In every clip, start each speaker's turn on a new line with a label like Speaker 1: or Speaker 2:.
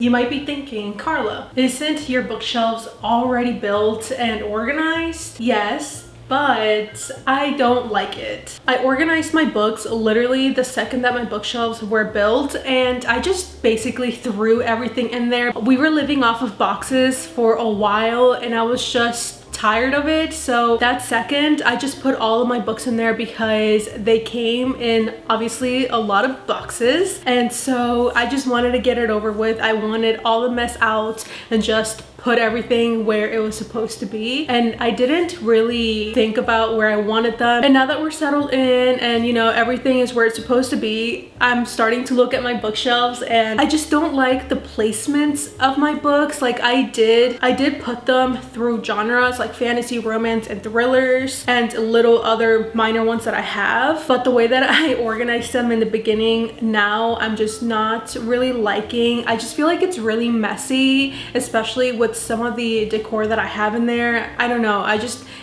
Speaker 1: You might be thinking, Carla, isn't your bookshelves already built and organized? Yes, but I don't like it. I organized my books literally the second that my bookshelves were built, and I just basically threw everything in there. We were living off of boxes for a while and I was just tired of it, so that second I just put all of my books in there because they came in obviously a lot of boxes, and so I just wanted to get it over with. I wanted all the mess out and just put everything where it was supposed to be, and I didn't really think about where I wanted them. And now that we're settled in and you know everything is where it's supposed to be, I'm starting to look at my bookshelves and I just don't like the placements of my books. Like I did put them through genres like fantasy, romance, and thrillers, and little other minor ones that I have, but the way that I organized them in the beginning, now I'm just not really liking. I just feel like it's really messy, especially with some of the decor that I have in there. I don't know,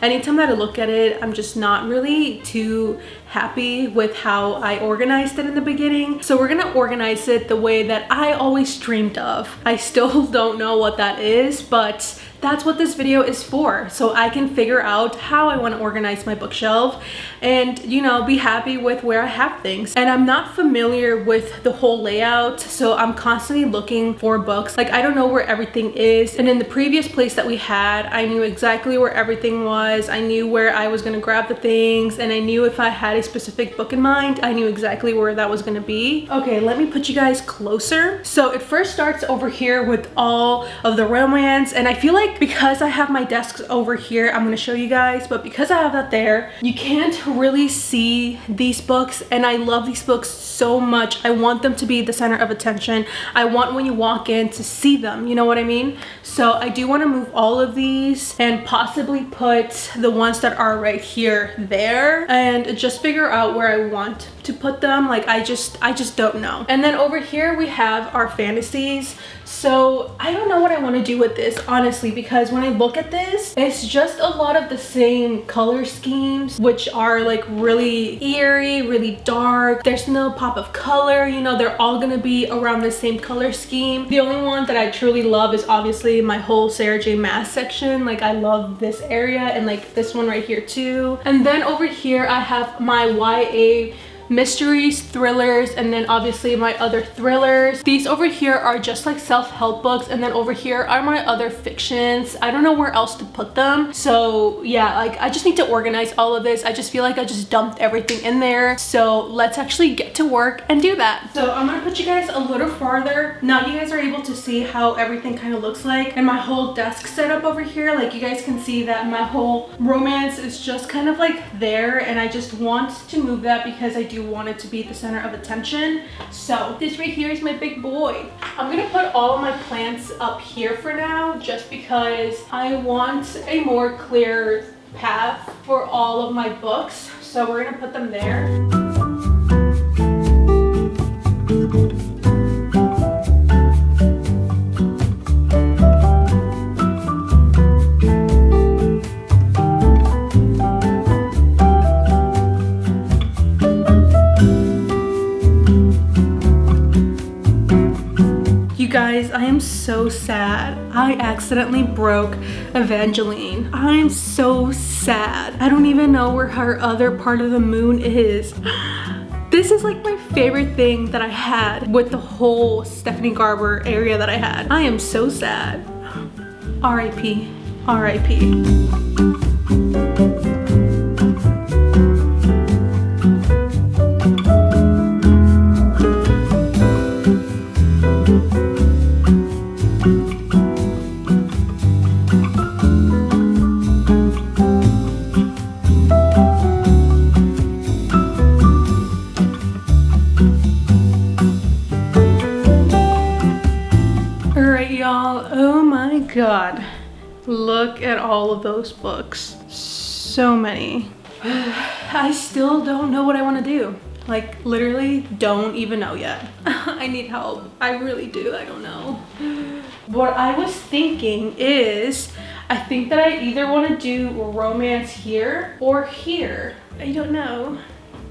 Speaker 1: anytime that I look at it, I'm just not really too happy with how I organized it in the beginning. So we're gonna organize it the way that I always dreamed of. I still don't know what that is, but that's what this video is for, so I can figure out how I want to organize my bookshelf and, you know, be happy with where I have things. And I'm not familiar with the whole layout, so I'm constantly looking for books. Like I don't know where everything is, and in the previous place that we had, I knew exactly where everything was. I knew where I was gonna grab the things, and I knew if I had a specific book in mind, I knew exactly where that was gonna be. Okay, let me put you guys closer. So it first starts over here with all of the romance, and I feel like because I have my desks over here, I'm going to show you guys, but because I have that there, you can't really see these books, and I love these books so much. I want them to be the center of attention. I want when you walk in to see them, you know what I mean? So I do want to move all of these and possibly put the ones that are right here there, and just figure out where I want to put them. Like I just don't know. And then over here we have our fantasies. So I don't know what I want to do with this, honestly, because when I look at this, it's just a lot of the same color schemes, which are like really eerie, really dark. There's no pop of color, you know, they're all gonna be around the same color scheme. The only one that I truly love is obviously my whole Sarah J Maas section. Like I love this area, and like this one right here too. And then over here I have my YA mysteries, thrillers, and then obviously my other thrillers. These over here are just like self-help books, and then over here are my other fictions. I don't know where else to put them, so yeah, like I just need to organize all of this. I just feel like I just dumped everything in there, so let's actually get to work and do that. So I'm gonna put you guys a little farther. Now you guys are able to see how everything kind of looks like, and my whole desk setup over here. Like you guys can see that my whole romance is just kind of like there, and I just want to move that because I do want it to be the center of attention. So this right here is my big boy. I'm gonna put all of my plants up here for now, just because I want a more clear path for all of my books. So we're gonna put them there. Guys, I am so sad. I accidentally broke Evangeline. I'm so sad. I don't even know where her other part of the moon is. This is like my favorite thing that I had with the whole Stephanie Garber area that I had. I am so sad. R.I.P. R.I.P. Oh my god, look at all of those books. So many. I still don't know what I want to do. Like literally don't even know yet. I need help. I really do. I don't know. What I was thinking is, I think that I either want to do romance here or here. I don't know.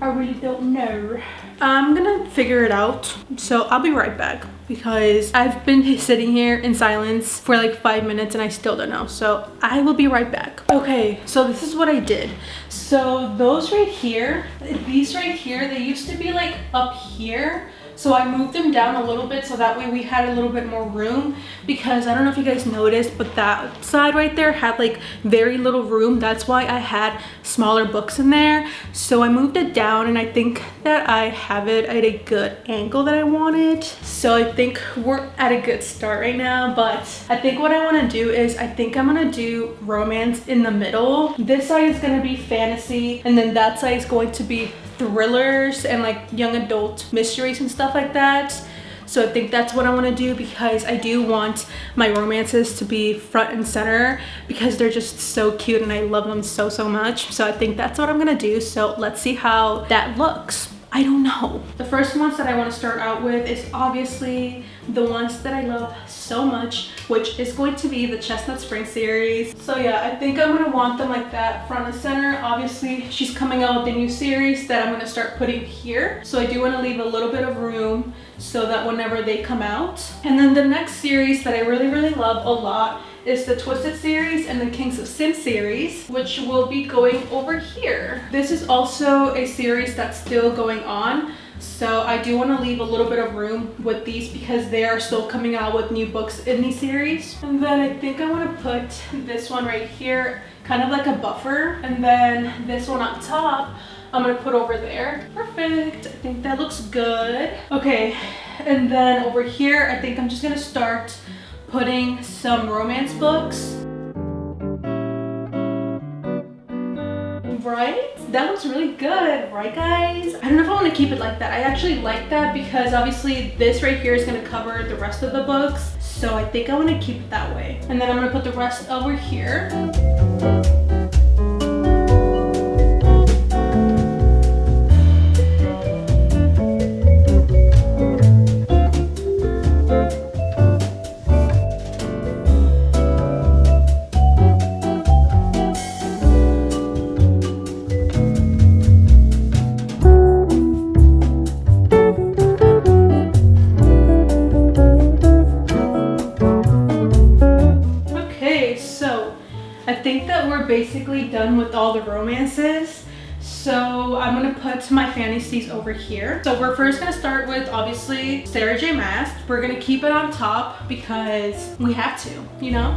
Speaker 1: I really don't know. I'm gonna figure it out, so I'll be right back. because I've been sitting here in silence for like 5 minutes and I still don't know. So I will be right back. Okay, so this is what I did. So those right here, these right here, they used to be like up here. So I moved them down a little bit so that way we had a little bit more room, because I don't know if you guys noticed, but that side right there had like very little room. That's why I had smaller books in there. So I moved it down and I think that I have it at a good angle that I wanted. So I think we're at a good start right now, but I think what I want to do is I think I'm going to do romance in the middle. This side is going to be fantasy and then that side is going to be thrillers and like young adult mysteries and stuff like that. So I think that's what I want to do, because I do want my romances to be front and center because they're just so cute and I love them so much. So I think that's what I'm gonna do. So let's see how that looks. I don't know. The first ones that I want to start out with is obviously the ones that I love so much, which is going to be the Chestnut Spring series. So yeah, I think I'm gonna want them like that, front and center. Obviously she's coming out with a new series that I'm gonna start putting here, so I do want to leave a little bit of room so that whenever they come out. And then the next series that I really love a lot is the Twisted series and the Kings of Sin series, which will be going over here. This is also a series that's still going on, so I do want to leave a little bit of room with these because they are still coming out with new books in these series. And then I think I want to put this one right here, kind of like a buffer, and then this one on top I'm gonna put over there. Perfect. I think that looks good. Okay, and then over here I think I'm just gonna start putting some romance books. Right? That looks really good, right guys? I don't know if I want to keep it like that. I actually like that because obviously this right here is going to cover the rest of the books. So I think I want to keep it that way. And then I'm going to put the rest over here. Basically done with all the romances, so I'm gonna put my fantasies over here. So we're first gonna start with obviously Sarah J. Maas. We're gonna keep it on top because we have to, you know.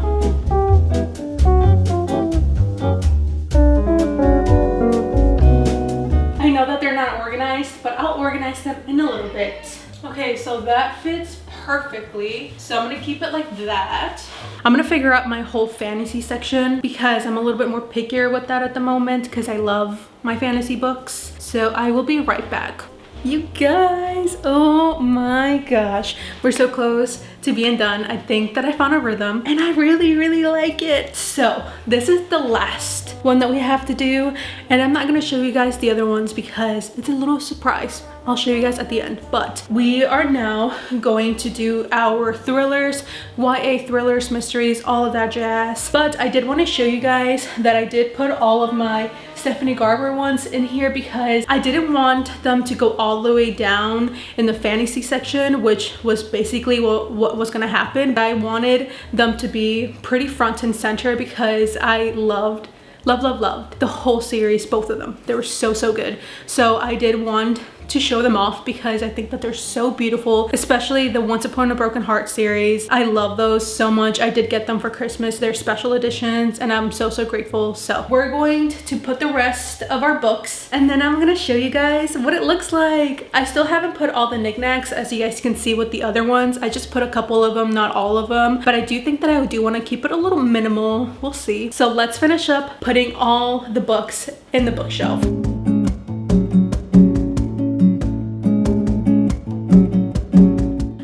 Speaker 1: I know that they're not organized, but I'll organize them in a little bit. Okay, so that fits perfectly, so I'm gonna keep it like that. I'm gonna figure out my whole fantasy section because I'm a little bit more pickier with that at the moment because I love my fantasy books. So I will be right back. You guys, oh my gosh, we're so close to being done. I think that I found a rhythm and I really like it. So this is the last one that we have to do, and I'm not gonna show you guys the other ones because it's a little surprise. I'll show you guys at the end, but we are now going to do our thrillers, YA thrillers, mysteries, all of that jazz. But I did want to show you guys that I did put all of my Stephanie Garber ones in here because I didn't want them to go all the way down in the fantasy section, which was basically what was gonna happen. I wanted them to be pretty front and center because I loved the whole series, both of them. They were so good. So I did want to show them off because I think that they're so beautiful, especially the Once Upon a Broken Heart series. I love those so much. I did get them for Christmas. They're special editions and I'm so grateful. So we're going to put the rest of our books and then I'm gonna show you guys what it looks like. I still haven't put all the knickknacks, as you guys can see with the other ones. I just put a couple of them, not all of them, but I do think that I do want to keep it a little minimal. We'll see. So let's finish up putting all the books in the bookshelf.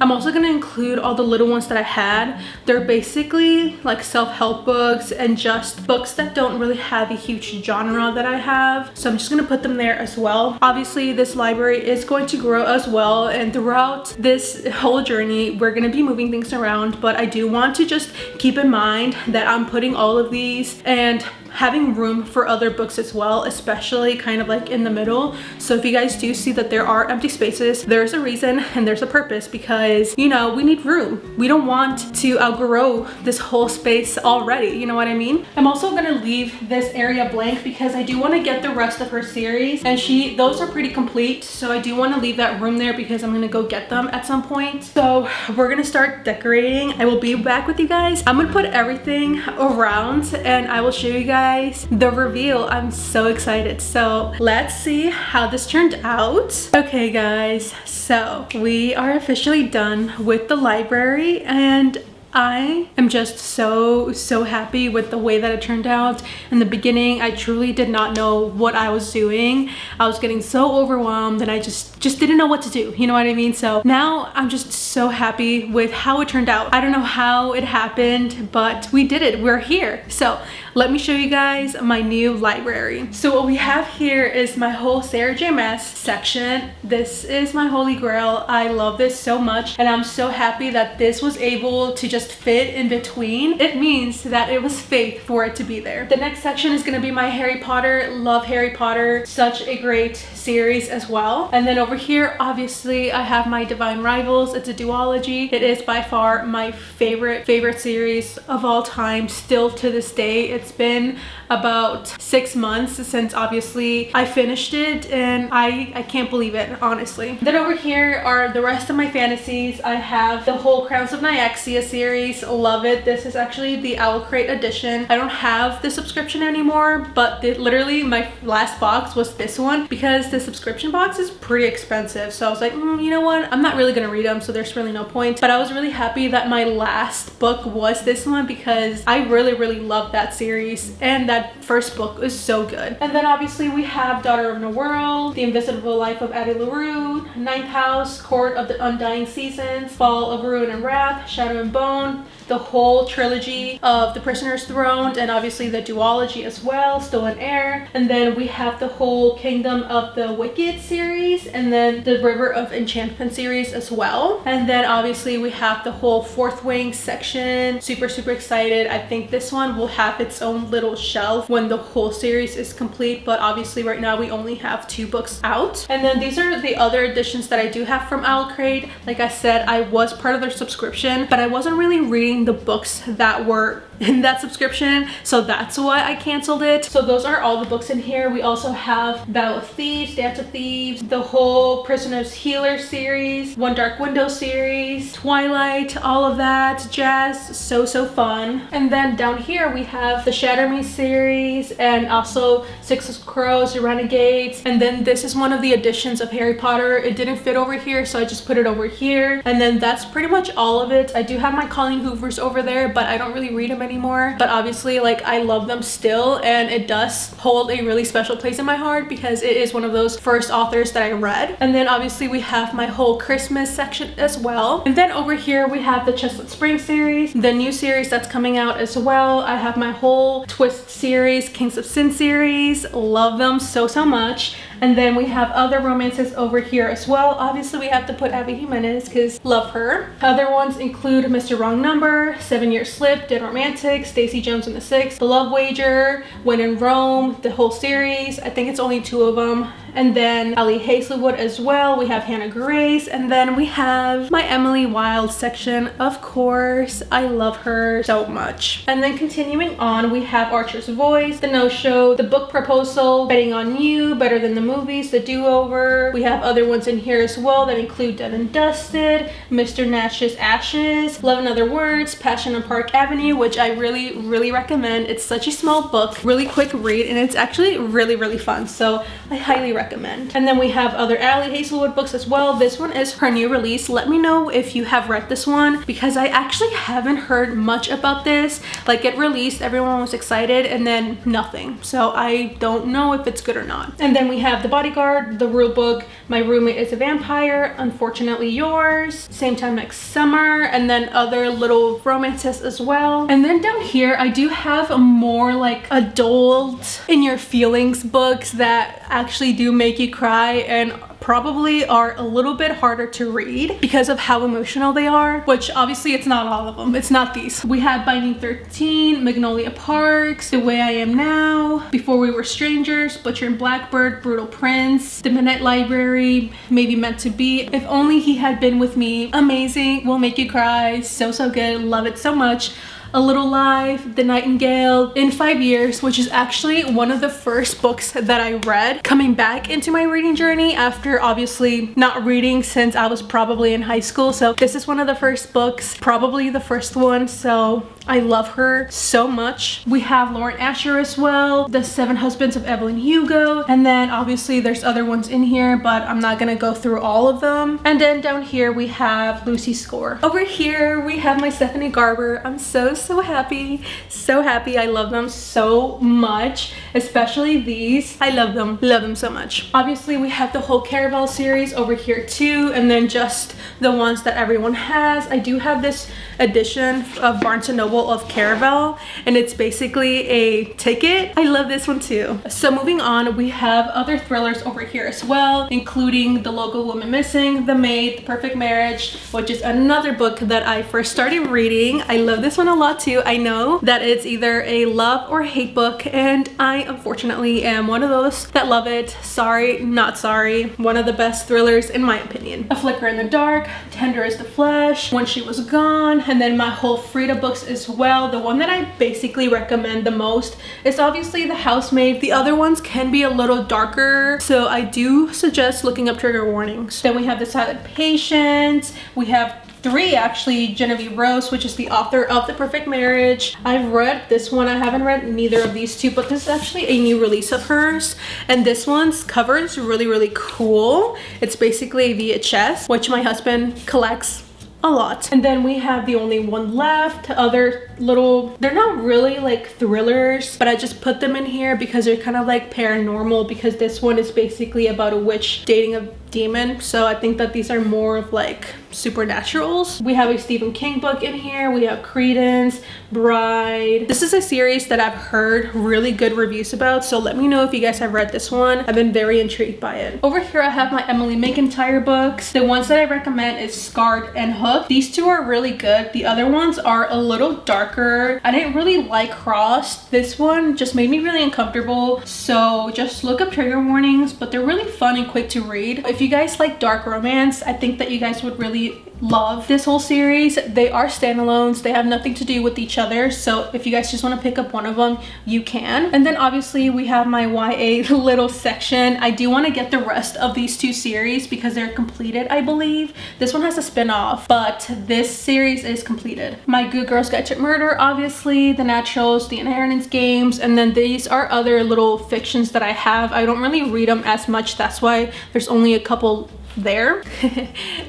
Speaker 1: I'm also going to include all the little ones that I had. They're basically like self-help books and just books that don't really have a huge genre that I have. So I'm just going to put them there as well. Obviously, this library is going to grow as well. And throughout this whole journey, we're going to be moving things around. But I do want to just keep in mind that I'm putting all of these and having room for other books as well, especially kind of like in the middle. So if you guys do see that there are empty spaces, there's a reason and there's a purpose, because you know, we need room. We don't want to outgrow this whole space already, you know what I mean? I'm also gonna leave this area blank because I do want to get the rest of her series, and those are pretty complete, so I do want to leave that room there because I'm gonna go get them at some point. So we're gonna start decorating. I will be back with you guys. I'm gonna put everything around and I will show you guys the reveal. I'm so excited. So let's see how this turned out. Okay guys, so we are officially done with the library, and I am just so happy with the way that it turned out. In the beginning, I truly did not know what I was doing. I was getting so overwhelmed and I just didn't know what to do, you know what I mean? So now I'm just so happy with how it turned out. I don't know how it happened, but we did it. We're here. So let me show you guys my new library. So what we have here is my whole Sarah J. Maas section. This is my holy grail. I love this so much, and I'm so happy that this was able to just fit in between. It means that it was fate for it to be there. The next section is gonna be my Harry Potter. Love Harry Potter. Such a great series as well. And then over here, obviously, I have my Divine Rivals. It's a duology. It is by far my favorite series of all time, still to this day. It's been about 6 months since obviously I finished it, and I can't believe it, honestly. Then over here are the rest of my fantasies. I have the whole Crowns of Nyaxia series. Love it. This is actually the Owl Crate edition. I don't have the subscription anymore, but literally my last box was this one because the subscription box is pretty expensive. So I was like, you know what? I'm not really gonna read them, so there's really no point. But I was really happy that my last book was this one because I really loved that series, and that first book was so good. And then obviously we have Daughter of the World, The Invisible Life of Addie LaRue, Ninth House, Court of the Undying Seasons, Fall of Ruin and Wrath, Shadow and Bone, the whole trilogy of The Prisoner's Throne, and obviously the duology as well, Stolen Heir. And then we have the whole Kingdom of the Wicked series, and then the River of Enchantment series as well. And then obviously we have the whole Fourth Wing section. Super excited. I think this one will have its own little shelf when the whole series is complete, but obviously right now we only have 2 books out. And then these are the other editions that I do have from Owl Crate. Like I said, I was part of their subscription, but I wasn't really reading the books that were in that subscription, so that's why I canceled it. So those are all the books in here. We also have Battle of Thieves, Dance of Thieves, the whole Prisoner's Healer series, One Dark Window series, Twilight, all of that jazz. So fun. And then down here we have the Shatter Me series, and also Six of Crows, Renegades. And then this is one of the editions of Harry Potter. It didn't fit over here, so I just put it over here. And then that's pretty much all of it. I do have my Colleen Hoovers over there, but I don't really read them anymore. But obviously, like, I love them still, and it does hold a really special place in my heart because it is one of those first authors that I read. And then obviously we have my whole Christmas section as well. And then over here we have the Chestnut Spring series, the new series that's coming out as well. I have my whole Twist series, Kings of Sin series. Love them so much. And then we have other romances over here as well. Obviously, we have to put Abby Jimenez because love her. Other ones include Mr. Wrong Number, 7 Year Slip, Dead Romantic, Stacey Jones and the Six, The Love Wager, When in Rome, the whole series. I think it's only 2 of them. And then Ali Hazelwood as well. We have Hannah Grace. And then we have my Emily Wilde section. Of course, I love her so much. And then continuing on, we have Archer's Voice, The No-Show, The Book Proposal, Betting on You, Better Than the Movies, The Do-Over. We have other ones in here as well that include Dead and Dusted, Mr. Nash's Ashes, Love and Other Words, Passion on Park Avenue, which I really recommend. It's such a small book, really quick read, and it's actually really fun. So I highly recommend. And then we have other Ali Hazelwood books as well. This one is her new release. Let me know if you have read this one because I actually haven't heard much about this. Like, it released, everyone was excited, and then nothing. So I don't know if it's good or not. And then we have The Bodyguard, the rule book, My Roommate is a Vampire, Unfortunately Yours, Same Time Next Summer, and then other little romances as well. And then down here I do have a more like adult in your feelings books that actually do make you cry and probably are a little bit harder to read because of how emotional they are, which obviously it's not all of them. It's not these. We have Binding 13, Magnolia Parks, The Way I Am Now, Before We Were Strangers, Butcher and Blackbird, Brutal Prince, The Midnight Library, Maybe Meant to Be, If Only He Had Been With Me, amazing, will make you cry, so good, love it so much. A Little Life, The Nightingale, In 5 Years, which is actually one of the first books that I read coming back into my reading journey after obviously not reading since I was probably in high school. So this is one of the first books, probably the first one, so I love her so much. We have Lauren Asher as well, The Seven Husbands of Evelyn Hugo, and then obviously there's other ones in here, but I'm not gonna go through all of them. And then down here we have Lucy Score. Over here we have my Stephanie Garber. I'm so happy, so happy. I love them so much, especially these. I love them so much. Obviously we have the whole Caraval series over here too, and then just the ones that everyone has. I do have this edition of Barnes & Noble of Caraval, and it's basically a ticket. I love this one too. So moving on, we have other thrillers over here as well, including The Local Woman Missing, The Maid, The Perfect Marriage, which is another book that I first started reading. I love this one a lot too. I know that it's either a love or hate book, and I unfortunately am one of those that love it. Sorry, not sorry. One of the best thrillers in my opinion. A Flicker in the Dark, Tender as the Flesh, When She Was Gone, and then my whole Frida books as well. The one that I basically recommend the most is obviously The Housemaid. The other ones can be a little darker, so I do suggest looking up trigger warnings. Then we have The Silent Patient. We have 3 actually, Genevieve Rose, which is the author of The Perfect Marriage. I've read this one. I haven't read neither of these two, but this is actually a new release of hers, and this one's cover is really cool. It's basically a VHS, which my husband collects a lot. And then we have The Only One Left, other little, they're not really like thrillers, but I just put them in here because they're kind of like paranormal, because this one is basically about a witch dating a demon, so I think that these are more of like supernaturals. We have a Stephen King book in here. We have Credence, Bride. This is a series that I've heard really good reviews about, so let me know if you guys have read this one. I've been very intrigued by it. Over here I have my Emily McIntyre books. The ones that I recommend is Scarred and Hooked. These two are really good. The other ones are a little darker. I didn't really like Crossed. This one just made me really uncomfortable, so just look up trigger warnings, but they're really fun and quick to read. If you guys like dark romance, I think that you guys would really love this whole series. They are standalones. They have nothing to do with each other, so if you guys just want to pick up one of them, you can. And then obviously we have my YA little section. I do want to get the rest of these 2 series because they're completed, I believe. This one has a spin-off, but this series is completed. My Good Girls Guide to Murder, obviously, The Naturals, The Inheritance Games, and then these are other little fictions that I have. I don't really read them as much, that's why there's only a couple there.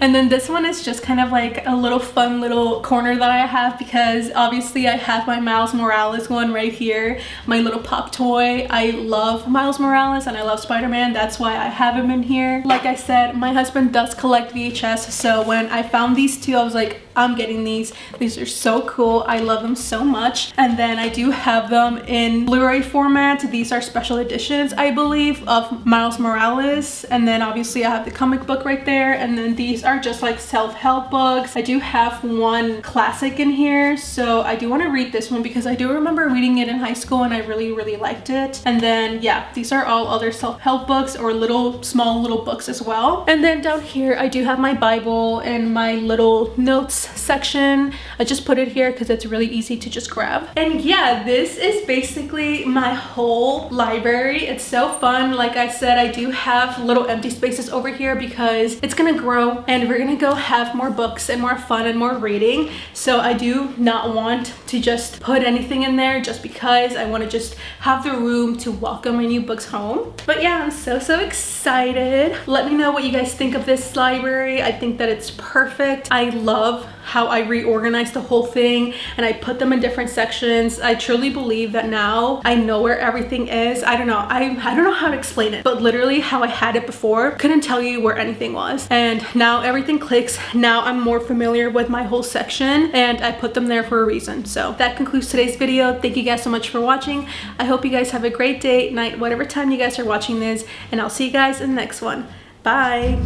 Speaker 1: And then this one is just kind of like a little fun little corner that I have, because obviously I have my Miles Morales one right here, my little pop toy. I love Miles Morales and I love Spider-Man, that's why I have him in here. Like I said, my husband does collect VHS, so when I found these 2, I was like, I'm getting these. These are so cool. I love them so much. And then I do have them in Blu-ray format. These are special editions, I believe, of Miles Morales. And then obviously I have the comic book right there, and then these are just like self-help books. I do have one classic in here, so I do want to read this one because I do remember reading it in high school and I really liked it. And then yeah, these are all other self-help books or small little books as well. And then down here I do have my Bible and my little notes section. I just put it here because it's really easy to just grab. And yeah, this is basically my whole library. It's so fun. Like I said, I do have little empty spaces over here because it's gonna grow and we're gonna go have more books and more fun and more reading. So I do not want to just put anything in there just because. I want to just have the room to welcome my new books home. But yeah, I'm so excited. Let me know what you guys think of this library. I think that it's perfect. I love how I reorganized the whole thing and I put them in different sections. I truly believe that now I know where everything is. I don't know. I don't know how to explain it, but literally how I had it before, couldn't tell you where anything was. And now everything clicks. Now I'm more familiar with my whole section and I put them there for a reason. So that concludes today's video. Thank you guys so much for watching. I hope you guys have a great day, night, whatever time you guys are watching this, and I'll see you guys in the next one. Bye.